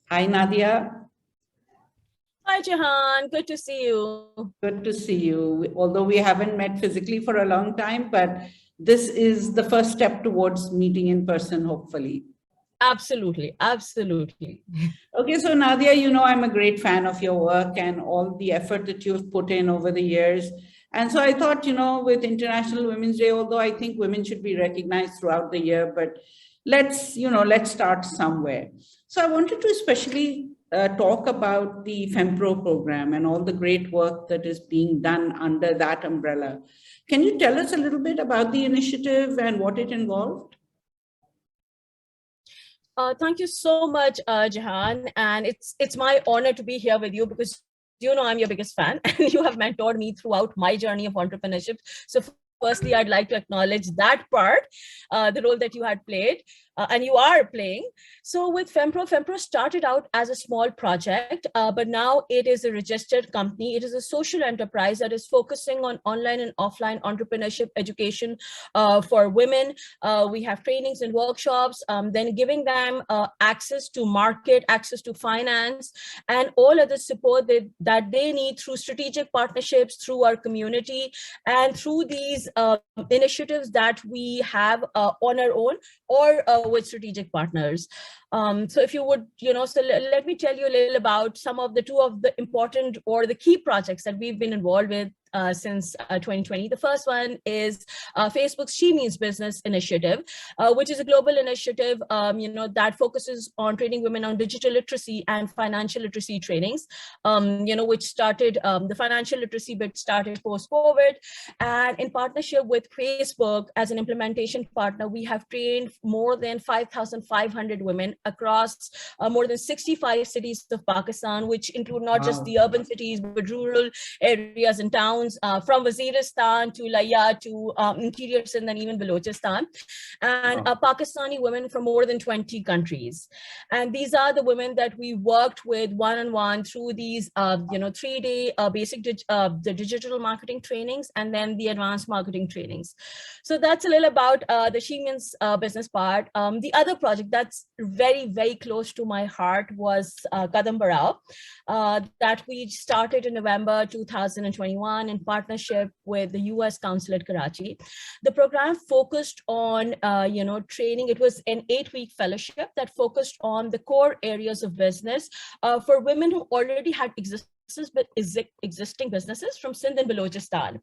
Hi, Nadia. Hi, Jahan. Good to see you. Good to see you. Although we haven't met physically for a long time, but this is the first step towards meeting in person, hopefully. Absolutely. Absolutely. Okay, so Nadia, you know, I'm a great fan of your work and all the effort that you've put in over the years. And so I thought, you know, with International Women's Day, although I think women should be recognized throughout the year, but let's start somewhere. So I wanted to especially talk about the FemPro program and all the great work that is being done under that umbrella. Can you tell us a little bit about the initiative and what it involved? Thank you so much, Jahan. And it's my honor to be here with you because you know I'm your biggest fan and you have mentored me throughout my journey of entrepreneurship. So firstly, I'd like to acknowledge that part, the role that you had played and you are playing. So with FemPro started out as a small project, but now it is a registered company. It is a social enterprise that is focusing on online and offline entrepreneurship education for women. We have trainings and workshops, then giving them access to market, access to finance, and all other support that they need through strategic partnerships, through our community, and through these initiatives that we have on our own or with strategic partners. So if you would, so let me tell you a little about some of the two of the important or the key projects that we've been involved with since 2020. The first one is Facebook's She Means Business initiative, which is a global initiative, that focuses on training women on digital literacy and financial literacy trainings, which started, the financial literacy bit started post-COVID. And in partnership with Facebook as an implementation partner, we have trained more than 5,500 women across more than 65 cities of Pakistan, which include not just the urban cities, but rural areas and towns, from Waziristan to Laya to interior Sindh and even Balochistan, and Pakistani women from more than 20 countries. And these are the women that we worked with one-on-one through these, 3-day basic the digital marketing trainings and then the advanced marketing trainings. So that's a little about the She Means business part. The other project that's very, very close to my heart was Kadam Barao, that we started in November 2021 in partnership with the US Council at Karachi. The program focused on, training. It was an 8-week fellowship that focused on the core areas of business for women who already had existing businesses from Sindh and Balochistan.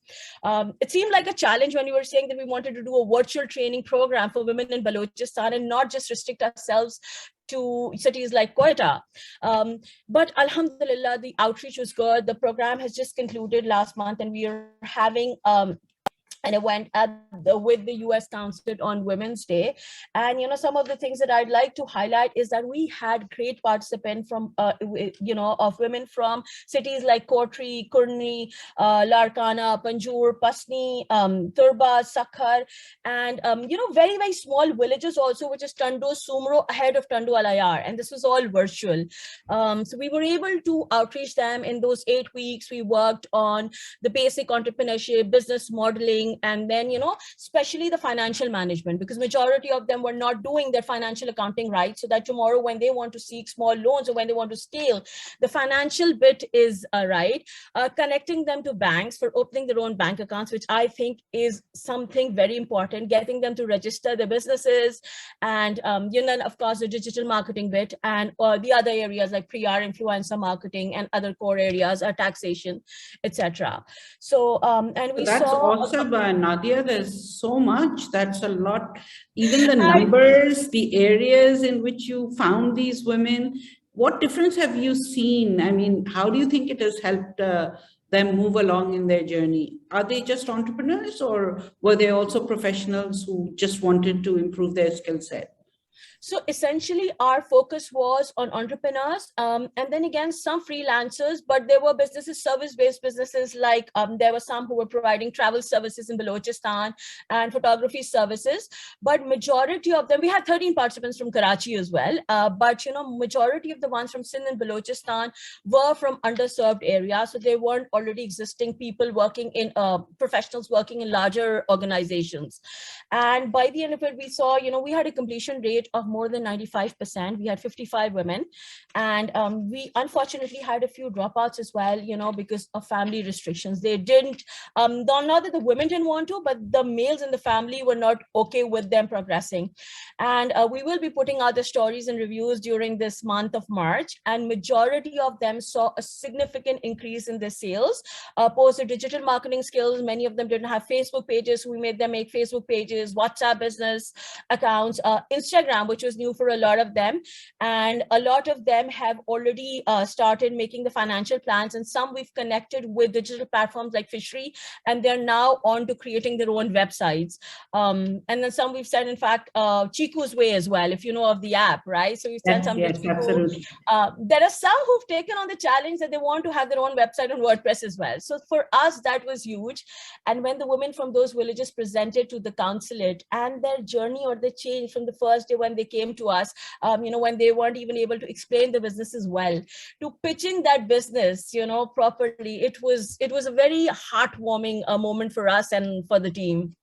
It seemed like a challenge when we were saying that we wanted to do a virtual training program for women in Balochistan and not just restrict ourselves to cities like Quetta. But Alhamdulillah, the outreach was good. The program has just concluded last month and we are having an event with the US Council on Women's Day. And, some of the things that I'd like to highlight is that we had great participants from, of women from cities like Kotri, Kurni, Larkana, Panjur, Pasni, Turba, Sakhar, and, very, very small villages also, which is Tando, Sumro, ahead of Tando Alayar. And this was all virtual. So we were able to outreach them in those 8 weeks. We worked on the basic entrepreneurship, business modeling, and then, especially the financial management, because majority of them were not doing their financial accounting right, so that tomorrow when they want to seek small loans or when they want to scale, the financial bit is right. Connecting them to banks for opening their own bank accounts, which I think is something very important, getting them to register their businesses, and, of course, the digital marketing bit, and the other areas like PR, influencer marketing, and other core areas are taxation, etc. So, and we That's saw awesome, Nadia. There's so much. That's a lot. Even the numbers, the areas in which you found these women. What difference have you seen? I mean, how do you think it has helped them move along in their journey? Are they just entrepreneurs, or were they also professionals who just wanted to improve their skill set? So essentially, our focus was on entrepreneurs, and then again, some freelancers, but there were businesses, service-based businesses, like there were some who were providing travel services in Balochistan and photography services. But majority of them, we had 13 participants from Karachi as well. But, majority of the ones from Sindh and Balochistan were from underserved areas. So they weren't already existing people working in, professionals working in larger organizations. And by the end of it, we saw, we had a completion rate rate of more than 95%. We had 55 women, and we unfortunately had a few dropouts as well, because of family restrictions. They didn't, not that the women didn't want to, but the males in the family were not okay with them progressing. And we will be putting out the stories and reviews during this month of March, and majority of them saw a significant increase in their sales, post their digital marketing skills. Many of them didn't have Facebook pages, so we made them make Facebook pages, WhatsApp business accounts, Instagram, which was new for a lot of them. And a lot of them have already started making the financial plans, and some we've connected with digital platforms like Fishery, and they're now on to creating their own websites. And then some we've sent, in fact, Chiku's Way as well, if you know of the app, right? So we've sent some to Chiku. Absolutely. There are some who've taken on the challenge that they want to have their own website on WordPress as well. So for us, that was huge. And when the women from those villages presented to the consulate and their journey or the change from the first day when they came to us, when they weren't even able to explain the business as well, to pitching that business, properly, it was a very heartwarming moment for us and for the team.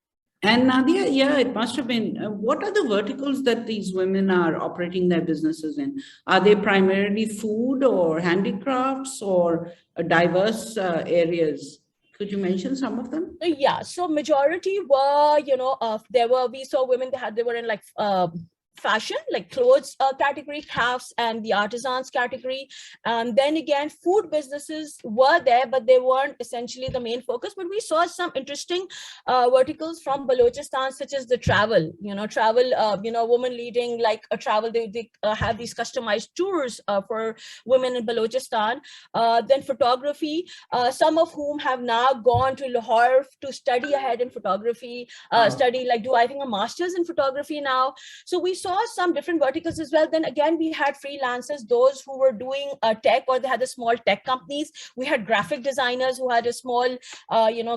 And Nadia, yeah, it must have been. What are the verticals that these women are operating their businesses in? Are they primarily food or handicrafts or diverse areas? Could you mention some of them? Yeah, so majority were, we saw women, they were in like fashion, like clothes category, crafts, and the artisans category. Then again, food businesses were there, but they weren't essentially the main focus. But we saw some interesting verticals from Balochistan, such as the travel, women leading like a travel. They have these customized tours for women in Balochistan. Then photography, some of whom have now gone to Lahore to study ahead in photography, study, like do I think a master's in photography now. So we saw some different verticals as well. Then again, we had freelancers, those who were doing tech, or they had the small tech companies. We had graphic designers who had a small,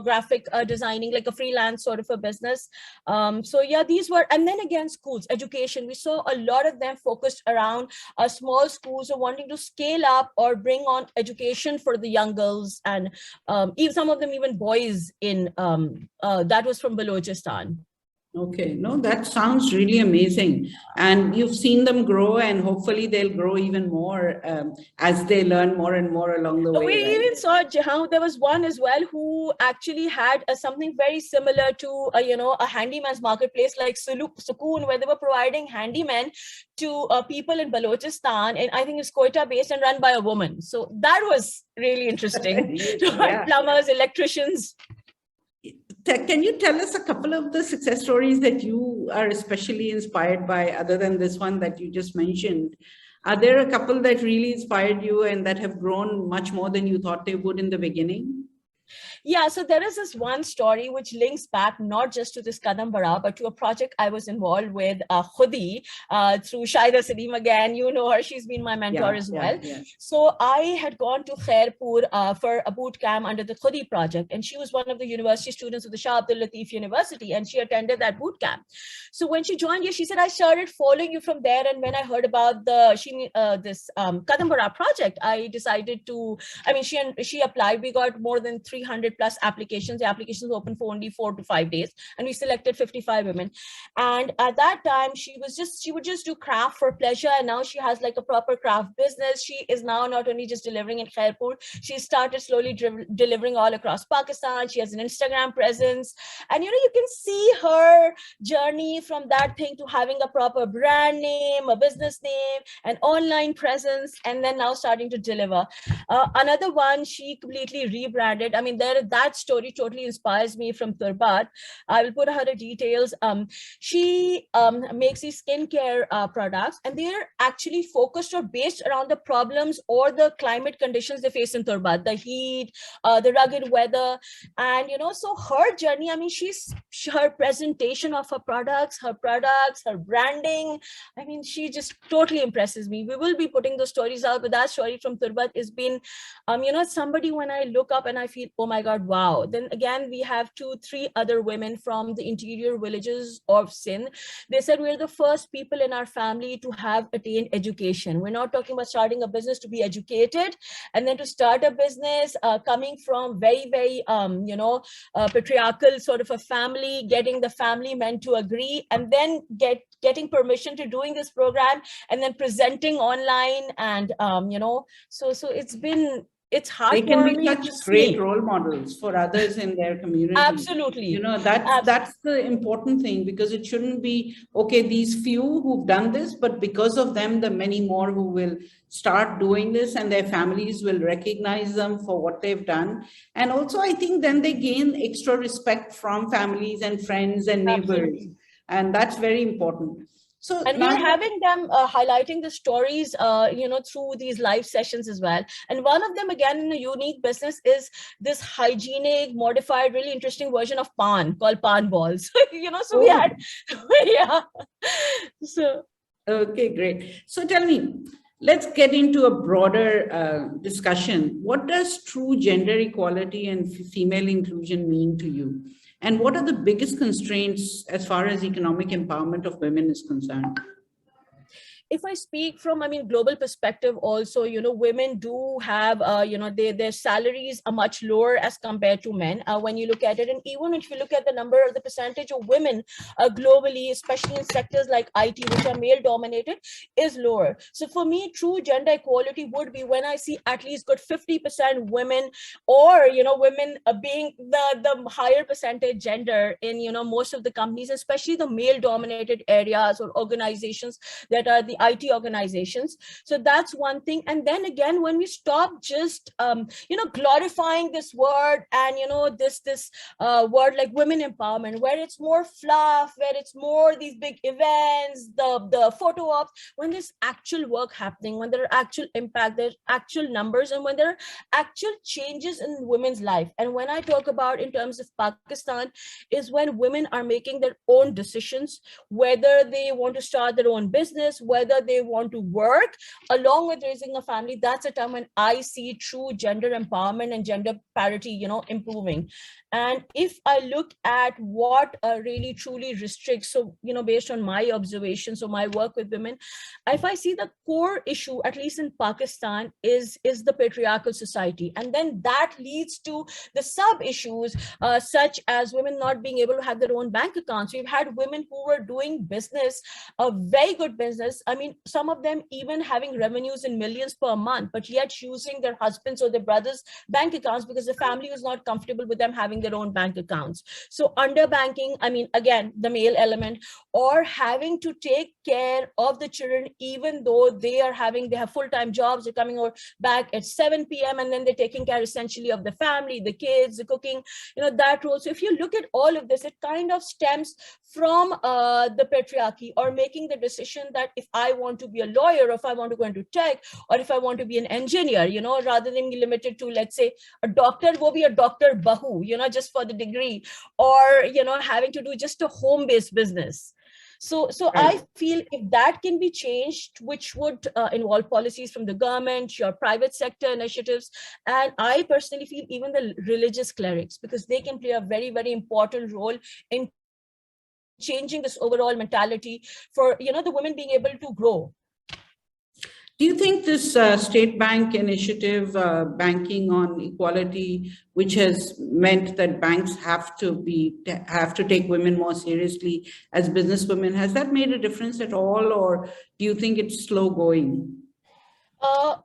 graphic designing, like a freelance sort of a business. So yeah, these were, and then again, schools, education. We saw a lot of them focused around small schools or wanting to scale up or bring on education for the young girls, and even some of them, even boys in, that was from Balochistan. Okay, no, that sounds really amazing. And you've seen them grow, and hopefully they'll grow even more as they learn more and more along the way. We even saw, Jahan, there was one as well who actually had something very similar to, a handyman's marketplace like Sukoon, where they were providing handymen to people in Balochistan, and I think it's Quetta based and run by a woman. So that was really interesting. Yeah. Plumbers, electricians. Can you tell us a couple of the success stories that you are especially inspired by, other than this one that you just mentioned? Are there a couple that really inspired you and that have grown much more than you thought they would in the beginning? Yeah, so there is this one story which links back not just to this Kadam Bara, but to a project I was involved with, Khudi, through Shaida Salim again. You know her, she's been my mentor as well. Yeah. So I had gone to Khairpur for a boot camp under the Khudi project, and she was one of the university students of the Shah Abdul Latif University, and she attended that boot camp. So when she joined you, she said, I started following you from there, and when I heard about this Kadam Bara project, I decided to, she applied. We got more than 300 plus applications. The applications were open for only 4 to 5 days, and we selected 55 women. And at that time, she would just do craft for pleasure, and now she has like a proper craft business. She is now not only just delivering in Khairpur, she started slowly delivering all across Pakistan. She has an Instagram presence, and you can see her journey from that thing to having a proper brand name, a business name, an online presence, and then now starting to deliver. Another one, she completely rebranded. That story totally inspires me, from Turbat. I will put her the details. She makes these skincare products, and they're actually focused or based around the problems or the climate conditions they face in Turbat, the heat, the rugged weather. And, so her journey, her presentation of her products, her branding, she just totally impresses me. We will be putting those stories out, but that story from Turbat has been, somebody when I look up and I feel, oh my God, wow. Then again, we have 2-3 other women from the interior villages of Sindh. They said, we're the first people in our family to have attained education. We're not talking about starting a business, to be educated, and then to start a business, coming from very, very, patriarchal sort of a family, getting the family men to agree, and then getting permission to doing this program, and then presenting online. And, so it's They can be heartwarming such to great see. role models for others in their community. You Absolutely. know, that's the important thing, because it shouldn't be, okay, these few who've done this, but because of them, the many more who will start doing this, and their families will recognize them for what they've done. And also, I think then they gain extra respect from families and friends and neighbors. Absolutely. And that's very important. So, And we are Nadia, having them highlighting the stories, through these live sessions as well. And one of them, again, in a unique business, is this hygienic, modified, really interesting version of pan called pan balls. So we had, oh, yeah. So okay, great. So tell me, let's get into a broader discussion. What does true gender equality and female inclusion mean to you? And what are the biggest constraints as far as economic empowerment of women is concerned? if I speak from, global perspective also, women do have, their salaries are much lower as compared to men when you look at it. And even if you look at the percentage of women globally, especially in sectors like IT, which are male dominated, is lower. So for me, true gender equality would be when I see at least good 50% women, or, women being the higher percentage gender in, most of the companies, especially the male dominated areas or organizations that are the IT organizations. So that's one thing. And then again, when we stop just glorifying this word, and this word like women empowerment, where it's more fluff, where it's more these big events, the photo ops, when there's actual work happening, when there are actual impact, there's actual numbers, and when there are actual changes in women's life. And when I talk about in terms of Pakistan, is when women are making their own decisions, whether they want to start their own business, whether they want to work along with raising a family. That's a time when I see true gender empowerment and gender parity, improving. And if I look at what really truly restricts, so, based on my observations, so my work with women, if I see the core issue, at least in Pakistan, is the patriarchal society. And then that leads to the sub issues, such as women not being able to have their own bank accounts. We've had women who were doing business, a very good business. Some of them even having revenues in millions per month, but yet using their husbands or their brothers' bank accounts because the family was not comfortable with them having their own bank accounts. So underbanking, again, the male element, or having to take care of the children, even though they have full-time jobs, they're coming over back at 7 p.m. and then they're taking care essentially of the family, the kids, the cooking, that role. So if you look at all of this, it kind of stems from the patriarchy, or making the decision that if I want to be a lawyer, or if I want to go into tech, or if I want to be an engineer, rather than be limited to, let's say, a doctor, go be a doctor bahu, just for the degree, or, having to do just a home-based business. So Right. I feel if that can be changed, which would involve policies from the government, your private sector initiatives, and I personally feel even the religious clerics, because they can play a very, very important role in changing this overall mentality for, the women being able to grow. Do you think this state bank initiative, banking on equality, which has meant that banks have to take women more seriously as businesswomen, has that made a difference at all, or do you think it's slow going?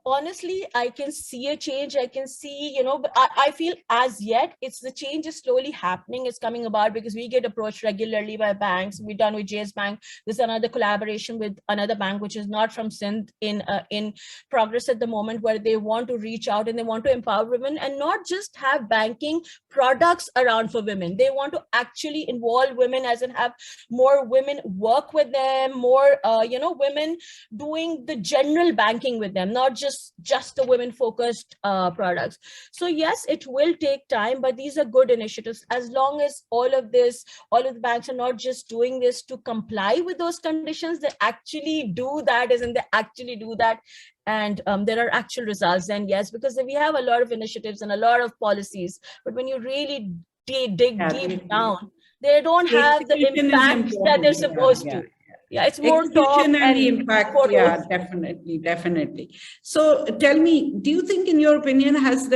Honestly, I can see a change. I can see, but I feel as yet the change is slowly happening. It's coming about because we get approached regularly by banks. We've done with JS Bank. There's another collaboration with another bank, which is not from Sindh, in progress at the moment, where they want to reach out and they want to empower women and not just have banking products around for women. They want to actually involve women, as in have more women work with them, more, women doing the general banking with them. them, not just the women focused products. So yes, it will take time, but these are good initiatives. As long as all of the banks are not just doing this to comply with those conditions, they actually do that, as in they actually do that, and there are actual results, then yes, because we have a lot of initiatives and a lot of policies, but when you really dig deep down, they don't The have the execution is impact that they're important. supposed to. Yeah, it's more talk Execution and the and impact. photos. Yeah, definitely. So tell me, do you think, in your opinion, has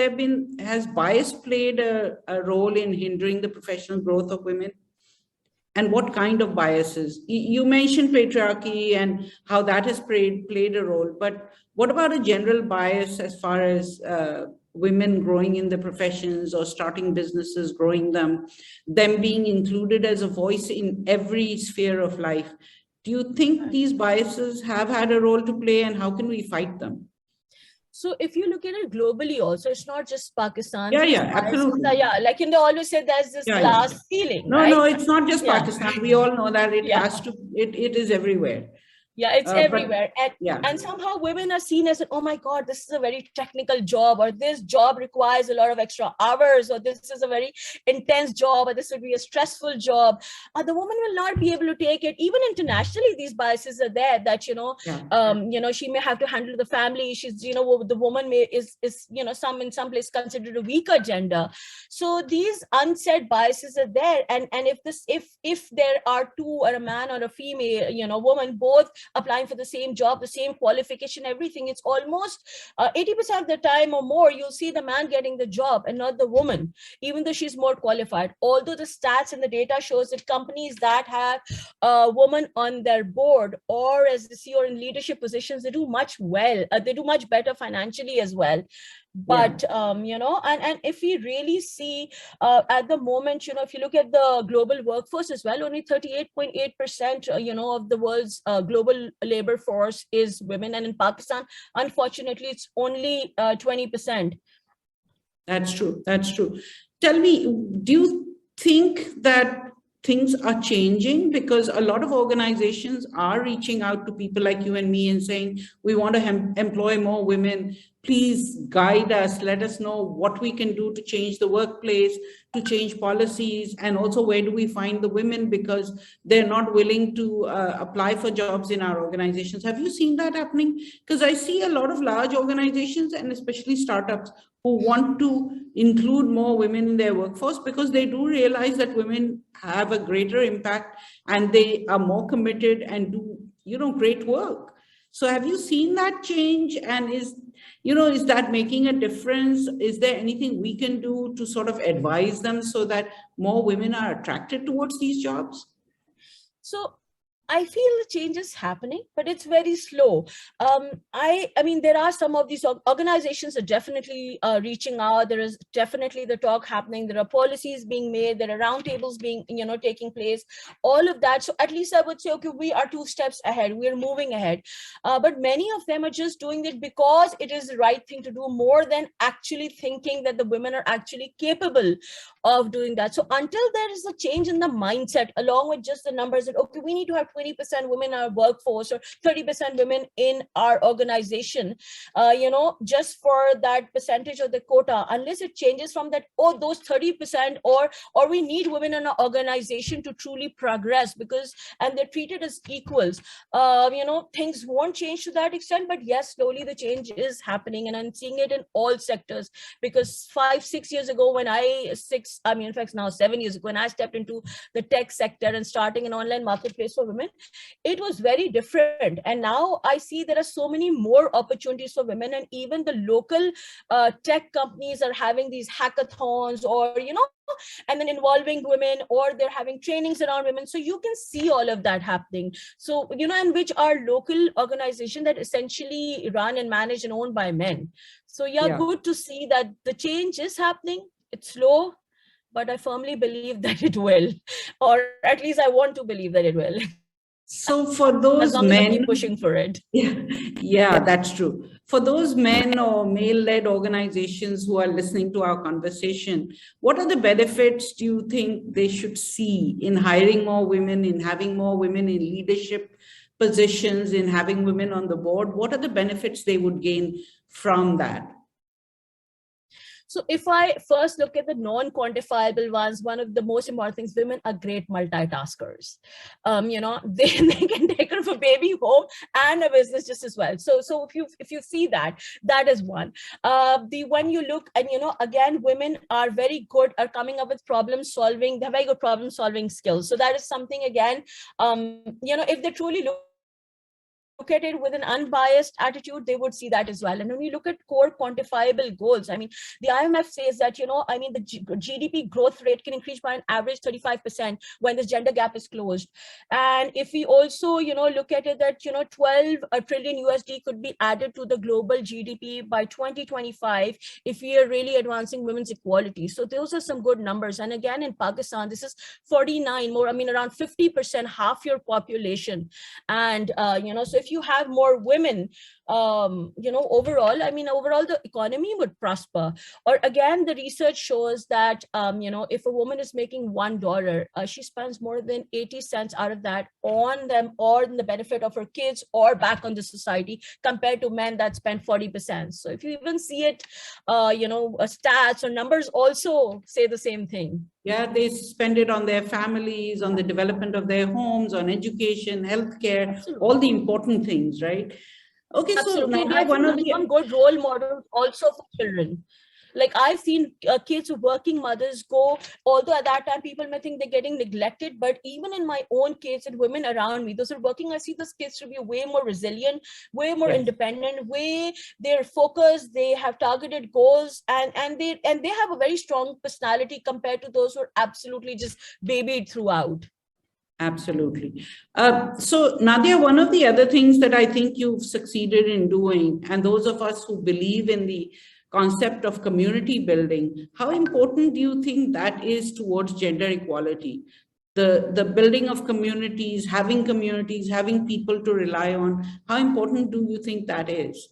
bias played a role in hindering the professional growth of women? And what kind of biases? You mentioned patriarchy and how that has played a role, but what about a general bias as far as women growing in the professions or starting businesses, growing them being included as a voice in every sphere of life? Do you think these biases have had a role to play, and how can we fight them? So if you look at it globally also, it's not just Pakistan. Yeah, absolutely. Like they always say there's this glass ceiling, No, right? no, it's not just Pakistan. We all know that it has to, it is everywhere. Yeah, it's everywhere. But, and somehow women are seen as, oh my God, this is a very technical job, or this job requires a lot of extra hours, or this is a very intense job, or this would be a stressful job. The woman will not be able to take it. Even internationally, these biases are there that, she may have to handle the family. She's, the woman is in some place considered a weaker gender. So these unsaid biases are there. And if there are two, or a man or a female, woman, both applying for the same job, the same qualification, everything, it's almost 80% of the time or more, you'll see the man getting the job and not the woman, even though she's more qualified. Although the stats and the data shows that companies that have a woman on their board or as the CEO or in leadership positions, they do much better financially as well. But and if we really see at the moment, if you look at the global workforce as well, only 38.8% of the world's global labor force is women, and in Pakistan, unfortunately, it's only 20%. That's true. Tell me, do you think that things are changing? Because a lot of organizations are reaching out to people like you and me and saying, we want to employ more women. Please guide us. Let us know what we can do to change the workplace, to change policies, and also where do we find the women, because they're not willing to apply for jobs in our organizations. Have you seen that happening? Because I see a lot of large organizations and especially startups who want to include more women in their workforce because they do realize that women have a greater impact and they are more committed and do, great work. So have you seen that change? And is that making a difference? Is there anything we can do to sort of advise them so that more women are attracted towards these jobs? So I feel the change is happening, but it's very slow. I mean, there are some of these organizations are definitely reaching out. There is definitely the talk happening. There are policies being made. There are roundtables being, taking place. All of that. So at least I would say, okay, we are 2 steps ahead. We're moving ahead. But many of them are just doing it because it is the right thing to do, more than actually thinking that the women are actually capable of doing that. So until there is a change in the mindset, along with just the numbers that, okay, we need to have 20% women in our workforce or 30% women in our organization, just for that percentage of the quota, unless it changes from that, those 30%, or we need women in our organization to truly progress, and they're treated as equals, things won't change to that extent. But yes, slowly the change is happening, and I'm seeing it in all sectors, because 5-6 years ago in fact now 7 years ago, when I stepped into the tech sector and starting an online marketplace for women, it was very different. And now I see there are so many more opportunities for women, and even the local tech companies are having these hackathons, or and then involving women, or they're having trainings around women. So you can see all of that happening. So and which are local organizations that essentially run and managed and owned by men. So good to see that the change is happening. It's slow, but I firmly believe that it will, or at least I want to believe that it will. So for those as long men, as I keep pushing for it. Yeah, that's true. For those men or male-led organizations who are listening to our conversation, what are the benefits do you think they should see in hiring more women, in having more women in leadership positions, in having women on the board, what are the benefits they would gain from that? So if I first look at the non-quantifiable ones, one of the most important things, women are great multitaskers. They can take care of a baby, home, and a business just as well. So if you see that, that is one. When you look, and again, women are very good at coming up with problem solving. They have very good problem solving skills. So that is something, again, if they truly look at it with an unbiased attitude, they would see that as well. And when you look at core quantifiable goals, I mean, the IMF says that, the GDP growth rate can increase by an average 35% when this gender gap is closed. And if we also, look at it that, 12 trillion USD could be added to the global GDP by 2025 if we are really advancing women's equality. So those are some good numbers. And again, in Pakistan, this is 49 more, around 50%, half your population. And, so if you have more women, overall, the economy would prosper. Or again, the research shows that, if a woman is making $1, she spends more than 80 cents out of that on them, or in the benefit of her kids, or back on the society, compared to men that spend 40%. So if you even see it, stats or numbers also say the same thing. Yeah, they spend it on their families, on the development of their homes, on education, healthcare, Absolutely. all the important things, right? Okay, Absolutely. so Nadia, I think they become good role models also for children. Like I've seen kids, working mothers go, although at that time people may think they're getting neglected, but even in my own kids and women around me, those are working, I see those kids to be way more resilient, way more independent, they're focused, they have targeted goals, and they have a very strong personality compared to those who are absolutely just babied throughout. Absolutely. So Nadia, one of the other things that I think you've succeeded in doing, and those of us who believe in the concept of community building, how important do you think that is towards gender equality? The building of communities, having people to rely on, how important do you think that is?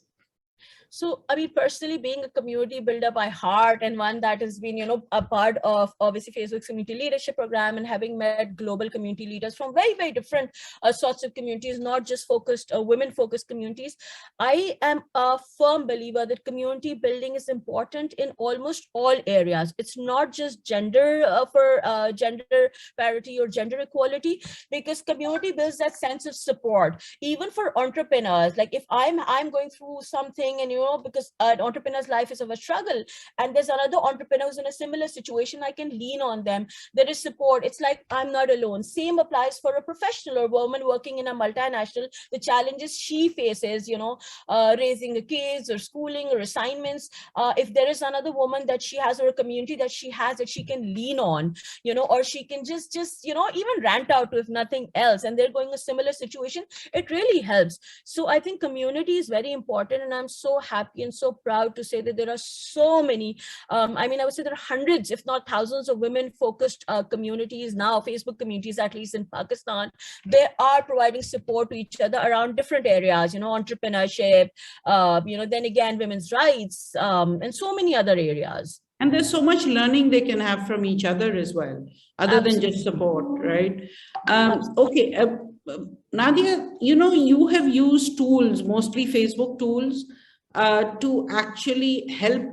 So, personally, being a community builder by heart, and one that has been, a part of obviously Facebook's community leadership program, and having met global community leaders from very, very different sorts of communities, not just women-focused communities, I am a firm believer that community building is important in almost all areas. It's not just gender for gender parity or gender equality, because community builds that sense of support, even for entrepreneurs. Like if I'm going through something, and because an entrepreneur's life is of a struggle, and there's another entrepreneur who's in a similar situation, I can lean on them. There is support. It's like I'm not alone. Same applies for a professional or woman working in a multinational. The challenges she faces, raising the kids or schooling or assignments. If there is another woman that she has, or a community that she has, that she can lean on, or she can just even rant out to, if nothing else, and they're going a similar situation, it really helps. So I think community is very important, and I'm so happy and so proud to say that there are so many, I would say there are hundreds, if not thousands, of women-focused communities now, Facebook communities, at least in Pakistan. They are providing support to each other around different areas, entrepreneurship, then again, women's rights, and so many other areas. And there's so much learning they can have from each other as well, other than just support, right? Okay, Nadia, you have used tools, mostly Facebook tools, to actually help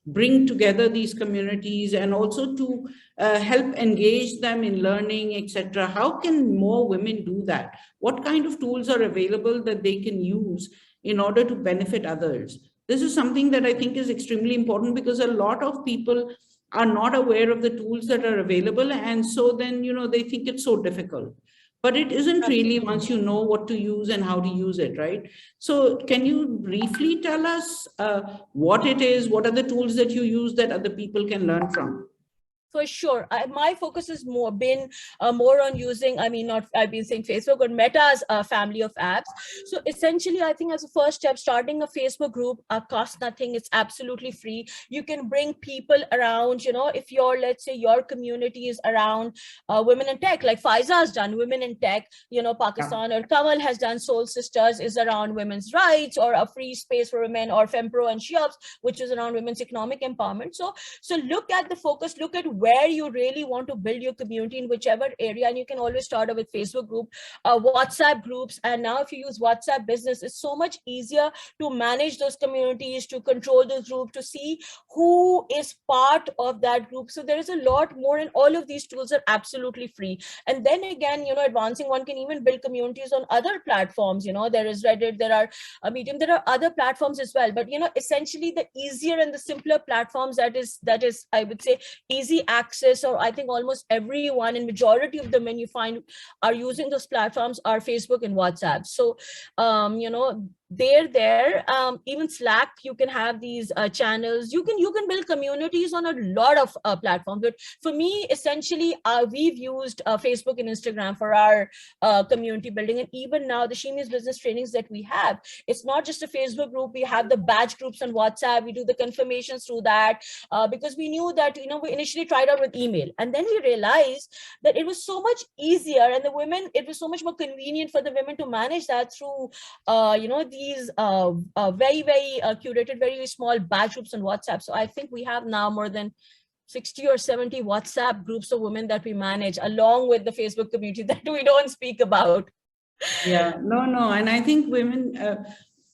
bring together these communities, and also to help engage them in learning, etc. How can more women do that? What kind of tools are available that they can use in order to benefit others? This is something that I think is extremely important, because a lot of people are not aware of the tools that are available. And so then, they think it's so difficult. But it isn't really, once you know what to use and how to use it, right? So can you briefly tell us what it is, what are the tools that you use that other people can learn from? For sure. My focus has been more on using, I've been saying Facebook, or Meta's family of apps. So essentially, I think as a first step, starting a Facebook group costs nothing. It's absolutely free. You can bring people around, if let's say your community is around women in tech, like Faiza has done women in tech, Pakistan, or Kamal has done Soul Sisters, is around women's rights, or a free space for women, or FemPro and She-Ups, which is around women's economic empowerment. So look at the focus, look at where you really want to build your community in whichever area. And you can always start with Facebook group, WhatsApp groups. And now if you use WhatsApp Business, it's so much easier to manage those communities, to control those groups, to see who is part of that group. So there is a lot more, and all of these tools are absolutely free. And then again, advancing, one can even build communities on other platforms. There is Reddit, there are Medium, there are other platforms as well. But essentially the easier and the simpler platforms, that is I would say easy access, or I think almost everyone and majority of the men you find are using those platforms, are Facebook and WhatsApp. So there even Slack, you can have these channels, you can build communities on a lot of platforms. But for me, essentially, we've used Facebook and Instagram for our community building. And even now, the She Means Business trainings that we have, it's not just a Facebook group, we have the batch groups on WhatsApp, we do the confirmations through that, because we knew that we initially tried out with email, and then we realized that it was so much easier, and it was so much more convenient for the women to manage that through these very, very curated, very small batch groups on WhatsApp. So I think we have now more than 60 or 70 WhatsApp groups of women that we manage, along with the Facebook community that we don't speak about. Yeah, no. And I think women,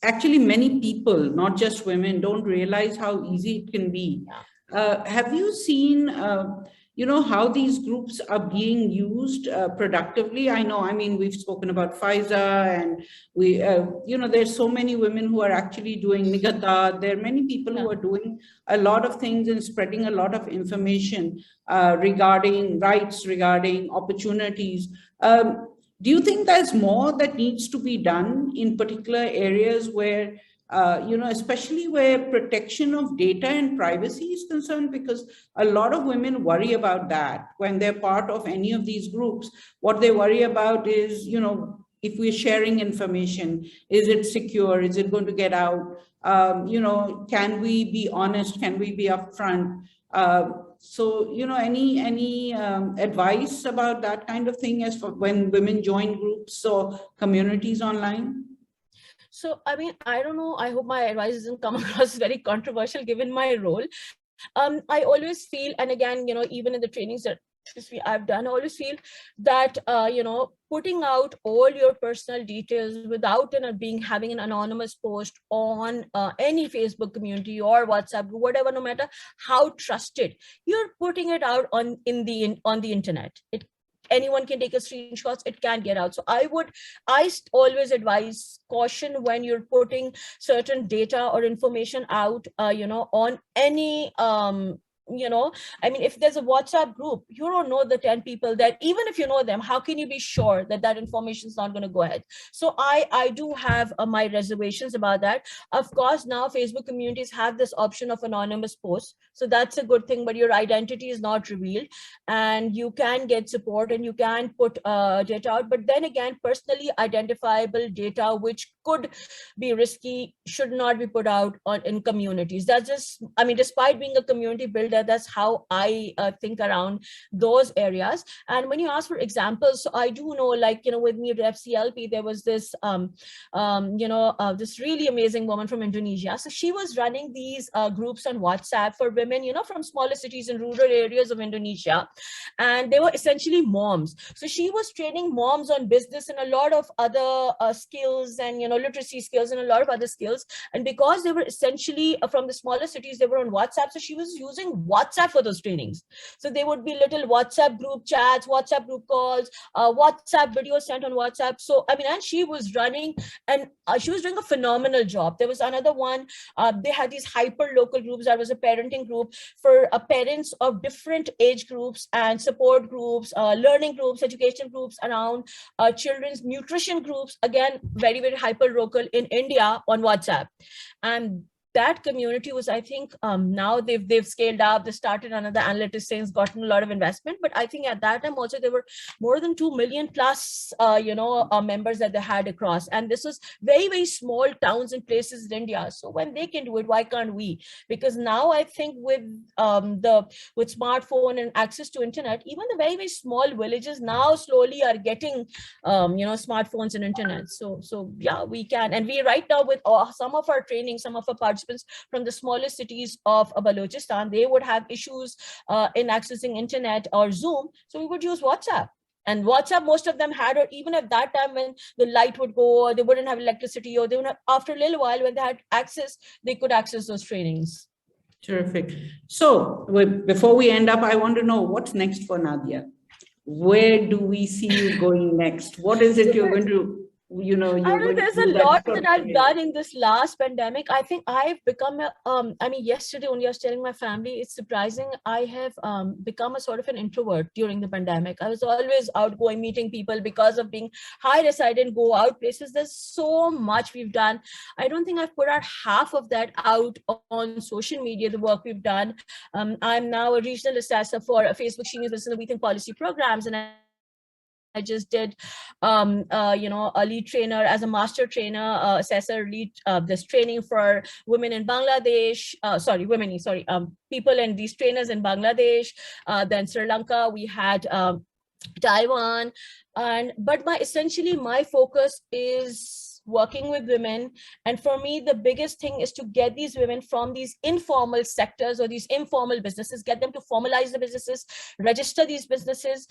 actually many people, not just women, don't realize how easy it can be. Yeah. Have you seen, how these groups are being used productively? I mean, we've spoken about Faiza, and we, there's so many women who are actually doing Nigata. There are many people who are doing a lot of things and spreading a lot of information regarding rights, regarding opportunities. Do you think there's more that needs to be done in particular areas where, especially where protection of data and privacy is concerned? Because a lot of women worry about that when they're part of any of these groups. What they worry about is, if we're sharing information, is it secure? Is it going to get out? Can we be honest? Can we be upfront? So, any advice about that kind of thing as for when women join groups or communities online? So, I mean, I don't know. I hope my advice doesn't come across very controversial given my role. I always feel, and again, even in the trainings that I've done, I always feel that, putting out all your personal details without having an anonymous post on any Facebook community or WhatsApp group, whatever, no matter how trusted, you're putting it out on the internet. Anyone can take a screenshots, it can get out. So I always advise caution when you're putting certain data or information out, on any, I mean, if there's a WhatsApp group, you don't know the 10 people that, even if you know them, how can you be sure that that information is not going to go ahead? So I do have my reservations about that. Of course, now Facebook communities have this option of anonymous posts. So that's a good thing, but your identity is not revealed and you can get support and you can put data out. But then again, personally identifiable data, which could be risky, should not be put out in communities. That's just, I mean, despite being a community builder, that's how I think around those areas. And when you ask for examples, so I do know, like, with me at FCLP, there was this, this really amazing woman from Indonesia. So she was running these groups on WhatsApp for women, from smaller cities and rural areas of Indonesia. And they were essentially moms. So she was training moms on business and a lot of other skills and, literacy skills and a lot of other skills. And because they were essentially from the smaller cities, they were on WhatsApp. So she was using WhatsApp for those trainings. So there would be little WhatsApp group chats, WhatsApp group calls, WhatsApp videos sent on WhatsApp. So, I mean, and she was running and she was doing a phenomenal job. There was another one. They had these hyper local groups. That was a parenting group for parents of different age groups and support groups, learning groups, education groups around children's nutrition groups. Again, very, very hyper local in India on WhatsApp. And that community was, I think, now they've scaled up. They started another analytics things, gotten a lot of investment. But I think at that time also there were more than 2 million plus, members that they had across. And this was very, very small towns and places in India. So when they can do it, why can't we? Because now I think with smartphone and access to internet, even the very, very small villages now slowly are getting, smartphones and internet. So yeah, we can. And we right now with some of our training, some of our participants from the smallest cities of Balochistan, they would have issues in accessing internet or Zoom. So we would use WhatsApp. And WhatsApp, most of them had, or even at that time when the light would go, or they wouldn't have electricity, or they would have, after a little while, when they had access, they could access those trainings. Terrific. So before we end up, I want to know what's next for Nadia. Where do we see you going next? What is it you're going to, you know, there's a lot that I've done in this last pandemic. I think I've become I mean, yesterday only I was telling my family, it's surprising. I have become a sort of an introvert during the pandemic. I was always outgoing, meeting people. Because of being high risk, I didn't go out places. There's so much we've done. I don't think I've put out half of that out on social media, the work we've done. I'm now a regional assessor for Facebook Senior Business and We Think policy programs, and I just did, you know, a lead trainer as a master trainer, assessor lead, this training for women in Bangladesh, people and these trainers in Bangladesh, then Sri Lanka, we had Taiwan, but essentially my focus is working with women. And for me, the biggest thing is to get these women from these informal sectors or these informal businesses, get them to formalize the businesses, register these businesses,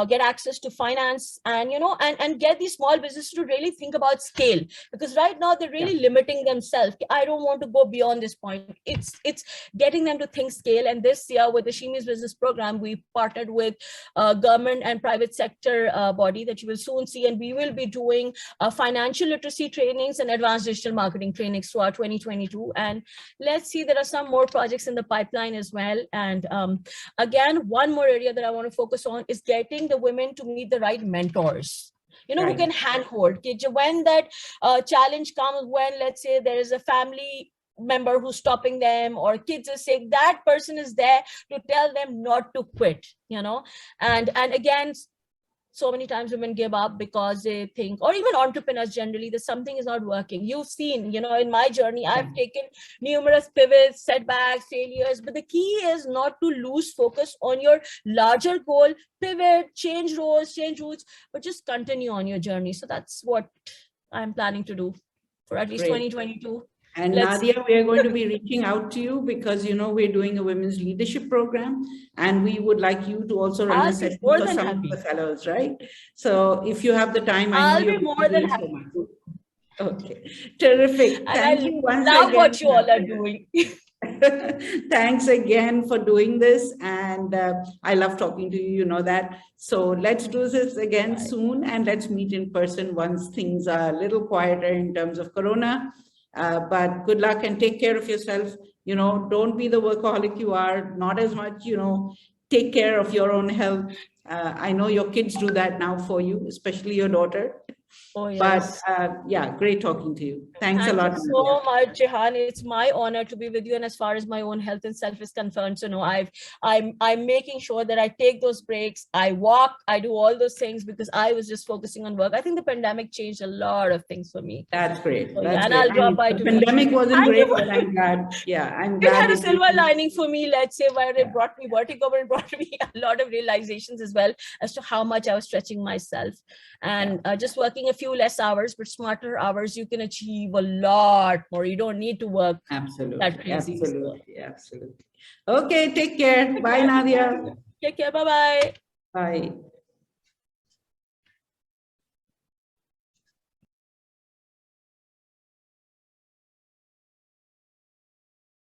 get access to finance, and, you know, and get these small businesses to really think about scale. Because right now they're really limiting themselves. I don't want to go beyond this point. It's getting them to think scale. And this year with the Shemis Business Program, we partnered with government and private sector body that you will soon see. And we will be doing financial literacy trainings and advanced digital marketing trainings throughout 2022. And let's see, there are some more projects in the pipeline as well. And again, one more area that I want to focus on is getting the women to meet the right mentors, you know, who can handhold. When that challenge comes, when let's say there is a family member who's stopping them, or kids are sick, that person is there to tell them not to quit, you know. And again, so many times women give up because they think, or even entrepreneurs generally, that something is not working. You've seen, you know, in my journey, I've taken numerous pivots, setbacks, failures, but the key is not to lose focus on your larger goal, pivot, change roles, change routes, but just continue on your journey. So that's what I'm planning to do for at least 2022. And Nadia, we are going to be reaching out to you because, you know, we're doing a women's leadership program, and we would like you to also run a session for some of the fellows, right? So if you have the time, I'll be more than happy. Okay, terrific. Thank you once again. Love what you all are doing. Thanks again for doing this, and I love talking to you, you know that. So let's do this again soon, and let's meet in person once things are a little quieter in terms of Corona. But good luck and take care of yourself. You know, don't be the workaholic you are, not as much, you know, take care of your own health. I know your kids do that now for you, especially your daughter. Oh, yes. But yeah, great talking to you. Thanks a lot. Thank you so much, Jehan. It's my honor to be with you. And as far as my own health and self is concerned, so no, I'm making sure that I take those breaks. I walk, I do all those things because I was just focusing on work. I think the pandemic changed a lot of things for me. That's great. So, That's and great. I'll drop by. The pandemic wasn't great, but I'm glad. Yeah, I'm glad. It had a silver lining for me, let's say, where it brought me vertigo, but it brought me a lot of realizations as well as to how much I was stretching myself. And just working a few less hours, but smarter hours, you can achieve a lot more. You don't need to work. Absolutely. That crazy. Absolutely. Absolutely. Okay, take care. Bye, Nadia. Take care. Bye-bye. Bye.